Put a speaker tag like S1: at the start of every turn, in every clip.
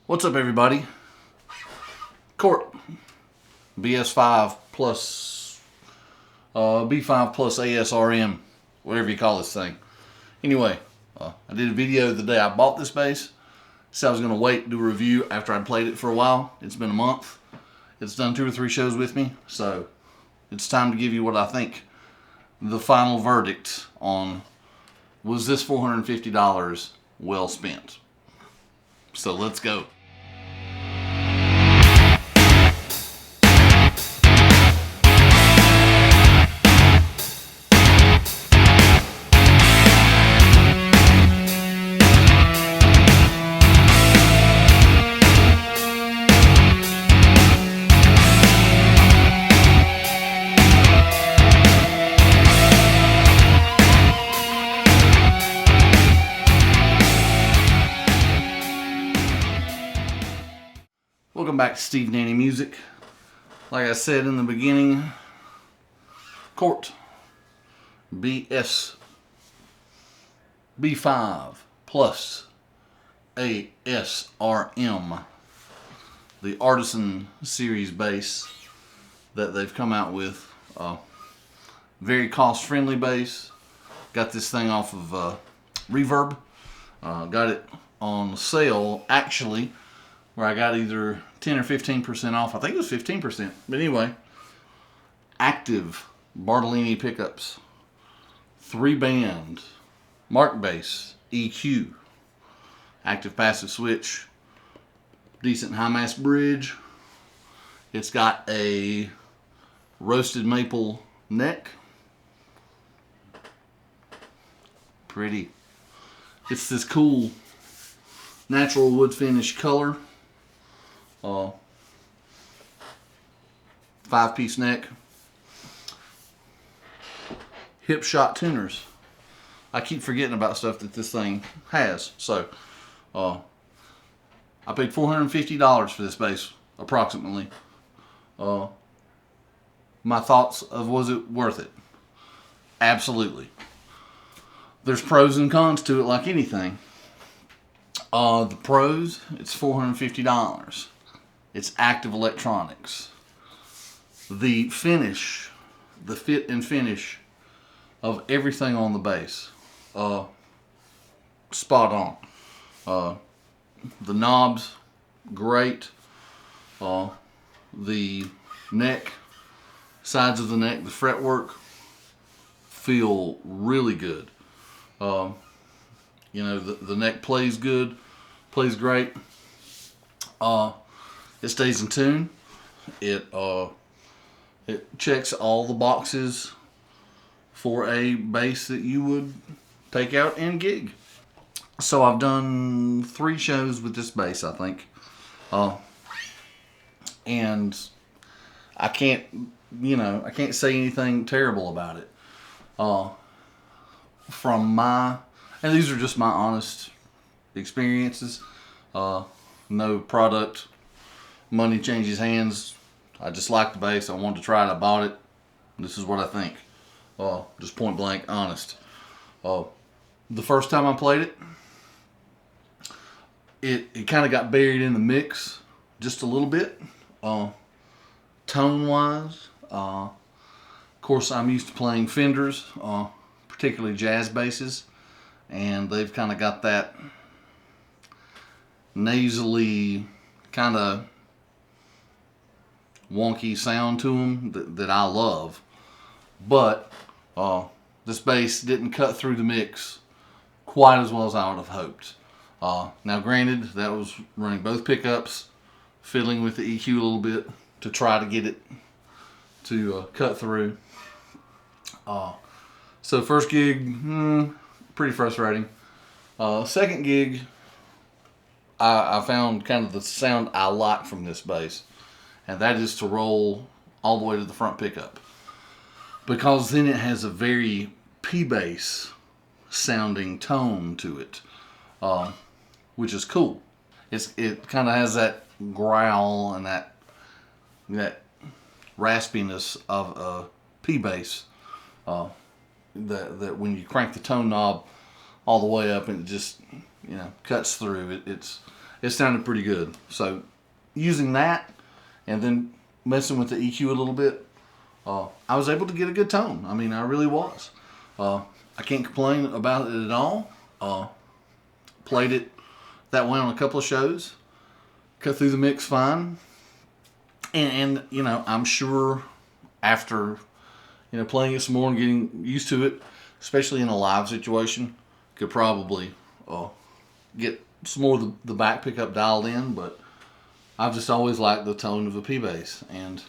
S1: What's up, everybody? Cort BS5 plus B5 plus ASRM, whatever you call this thing. Anyway, I did a video the day I bought this bass. Said I was going to wait and do a review after I'd played it for a while. It's been a month. It's done 2 or 3 shows with me, so it's time to give you what I think the final verdict on, was this $450 well spent? So let's go. Welcome back to Steve Nanney Music. Like I said in the beginning, Cort B5 plus ASRM, the Artisan series bass that they've come out with. Very cost-friendly bass. Got this thing off of Reverb. Got it on sale, actually, where I got either 10 or 15% off. I think it was 15%. But anyway, active Bartolini pickups, 3-band, Mark bass, EQ, active passive switch, decent high mass bridge. It's got a roasted maple neck. Pretty. It's this cool natural wood finish color. 5-piece neck. Hip shot tuners. I keep forgetting about stuff that this thing has. So, I paid $450 for this bass, approximately. My thoughts of, was it worth it? Absolutely. There's pros and cons to it, like anything. The pros, it's $450. It's active electronics. The finish, the fit and finish of everything on the bass, spot on. The knobs, great. The neck, sides of the neck, the fretwork feel really good. You know, the neck plays good, plays great. It stays in tune. It checks all the boxes for a bass that you would take out and gig. So I've done 3 shows with this bass, I think. And I can't say anything terrible about it. And these are just my honest experiences. No product, money changes hands. I just like the bass. I wanted to try it. I bought it. This is what I think. Just point blank honest. The first time I played it, it kind of got buried in the mix just a little bit. Tone wise, of course, I'm used to playing Fenders, particularly jazz basses, and they've kind of got that nasally, kind of wonky sound to them that I love. But this bass didn't cut through the mix quite as well as I would have hoped. Now granted, that was running both pickups, fiddling with the EQ a little bit to try to get it to cut through. So first gig, pretty frustrating. Second gig, I found kind of the sound I like from this bass, and that is to roll all the way to the front pickup, because then it has a very P-bass sounding tone to it, which is cool. It kind of has that growl and that raspiness of a P-bass, that when you crank the tone knob all the way up and it just cuts through. it sounded pretty good. So using that and then messing with the EQ a little bit, I was able to get a good tone. I mean, I really was. I can't complain about it at all. Played it that way on a couple of shows. Cut through the mix fine. And you know, I'm sure after, you know, playing it some more and getting used to it, especially in a live situation, could probably get some more of the back pickup dialed in. But I've just always liked the tone of a P bass, and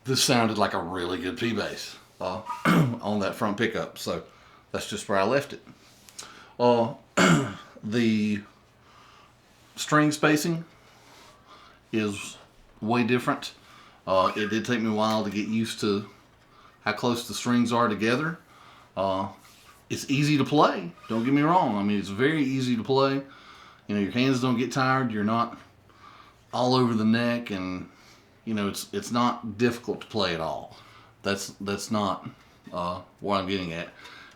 S1: this sounded like a really good P bass on that front pickup. So that's just where I left it. The string spacing is way different. It did take me a while to get used to how close the strings are together. It's easy to play, don't get me wrong. I mean, it's very easy to play. You know, your hands don't get tired. You're not all over the neck, and you know, it's not difficult to play at all. That's not what I'm getting at.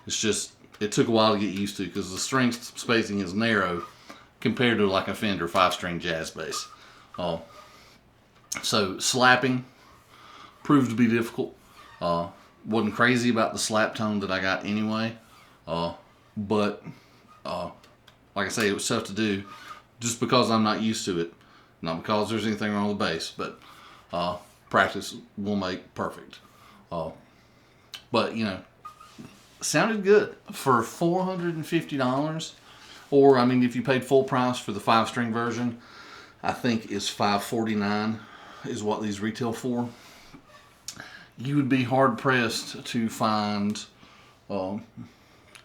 S1: It's just it took a while to get used to because the string spacing is narrow compared to like a Fender 5-string jazz bass. So slapping proved to be difficult. Wasn't crazy about the slap tone that I got anyway, but like I say, it was tough to do just because I'm not used to it. Not because there's anything wrong with the bass, but practice will make perfect. But you know, sounded good for $450. Or I mean, if you paid full price for the 5-string version, I think is $549 is what these retail for. You would be hard pressed to find a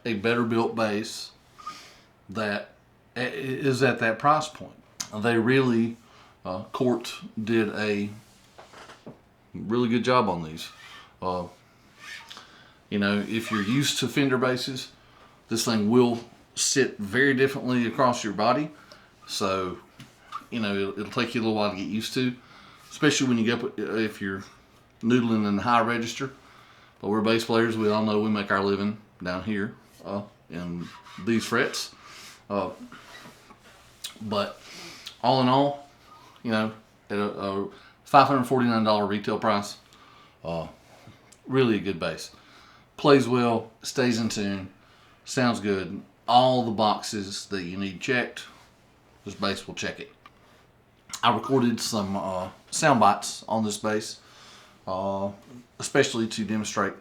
S1: better built bass that is at that price point. They really, Cort did a really good job on these. You know, if you're used to Fender basses, this thing will sit very differently across your body. So, you know, it'll take you a little while to get used to, especially when you get up, if you're noodling in the high register. But we're bass players. We all know we make our living down here in these frets. But all in all, you know, at a $549 retail price, really a good bass. Plays well, stays in tune, sounds good. All the boxes that you need checked, this bass will check it. I recorded some sound bites on this bass, especially to demonstrate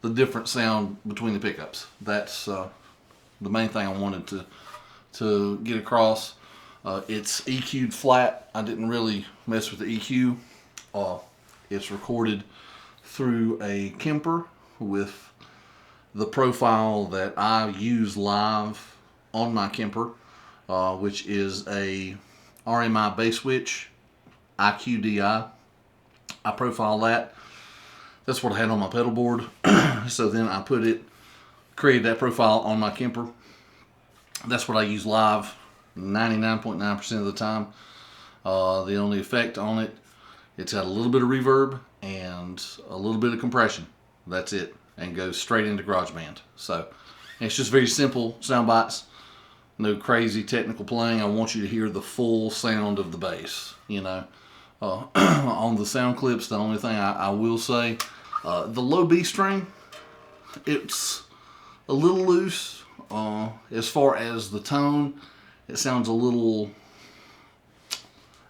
S1: the different sound between the pickups. That's the main thing I wanted to get across. It's EQ'd flat. I didn't really mess with the EQ. It's recorded through a Kemper with the profile that I use live on my Kemper, which is a RMI bass switch, IQDI. I profile that. That's what I had on my pedal board. So then I created that profile on my Kemper. That's what I use live 99.9% of the time. The only effect on it, it's got a little bit of reverb and a little bit of compression. That's it, and goes straight into GarageBand. So it's just very simple sound bites. No crazy technical playing. I want you to hear the full sound of the bass. You know, on the sound clips, the only thing I will say, the low B string, it's a little loose. As far as the tone, it sounds a little,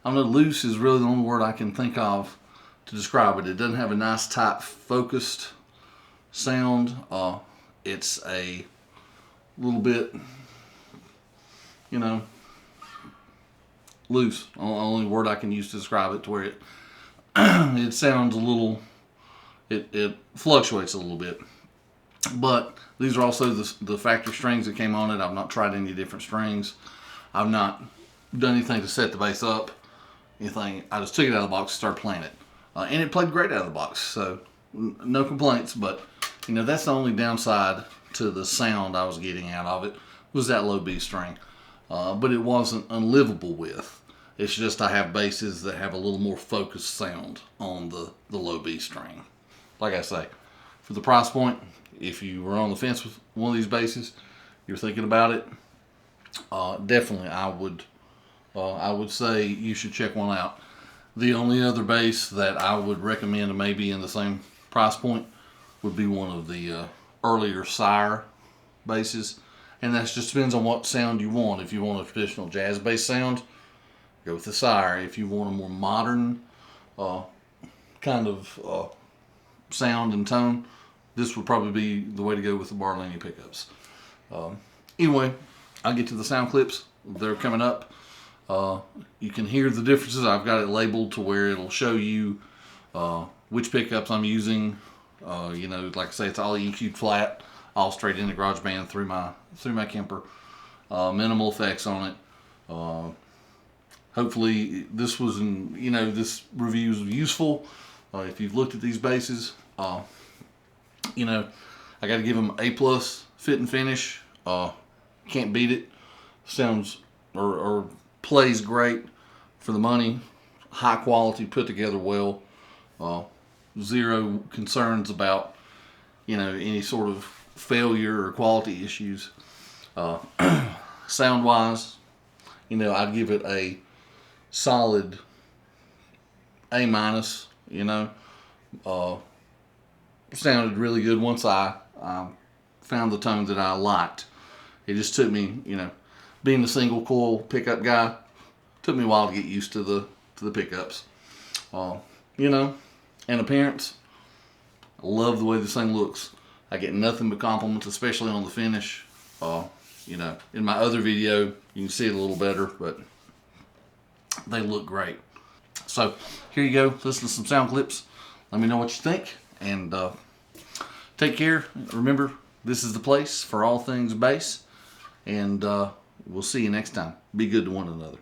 S1: I don't know, loose is really the only word I can think of to describe it. It doesn't have a nice, tight, focused sound. It's a little bit, you know, loose. Only word I can use to describe it, to where it it sounds a little, it fluctuates a little bit. But these are also the factory strings that came on it. I've not tried any different strings. I've not done anything to set the bass up, anything. I just took it out of the box and started playing it. And it played great out of the box, so no complaints. But you know, that's the only downside to the sound I was getting out of it, was that low B string. But it wasn't unlivable with. It's just I have basses that have a little more focused sound on the low B string. Like I say, for the price point, if you were on the fence with one of these basses, you're thinking about it, definitely I would I would say you should check one out. The only other bass that I would recommend, maybe in the same price point, would be one of the earlier Sire basses, and that just depends on what sound you want. If you want a traditional jazz bass sound, go with the Sire. If you want a more modern kind of sound and tone, this would probably be the way to go with the Barlini pickups. Anyway, I'll get to the sound clips. They're coming up. You can hear the differences. I've got it labeled to where it'll show you which pickups I'm using. You know, like I say, it's all EQ'd flat, all straight into GarageBand through my Kemper. Minimal effects on it. Hopefully this this review is useful. If you've looked at these basses, you know, I got to give them A+ fit and finish. Can't beat it. Sounds or plays great for the money. High quality, put together well. Zero concerns about, you know, any sort of failure or quality issues. Sound wise, you know, I'd give it a solid A-. You know, sounded really good once I found the tone that I liked. It just took me, you know, being a single coil pickup guy, took me a while to get used to the pickups. You know, and appearance, I love the way this thing looks. I get nothing but compliments, especially on the finish. You know, in my other video, you can see it a little better, but they look great. So here you go. Listen to some sound clips. Let me know what you think, and take care. Remember, this is the place for all things bass, and we'll see you next time. Be good to one another.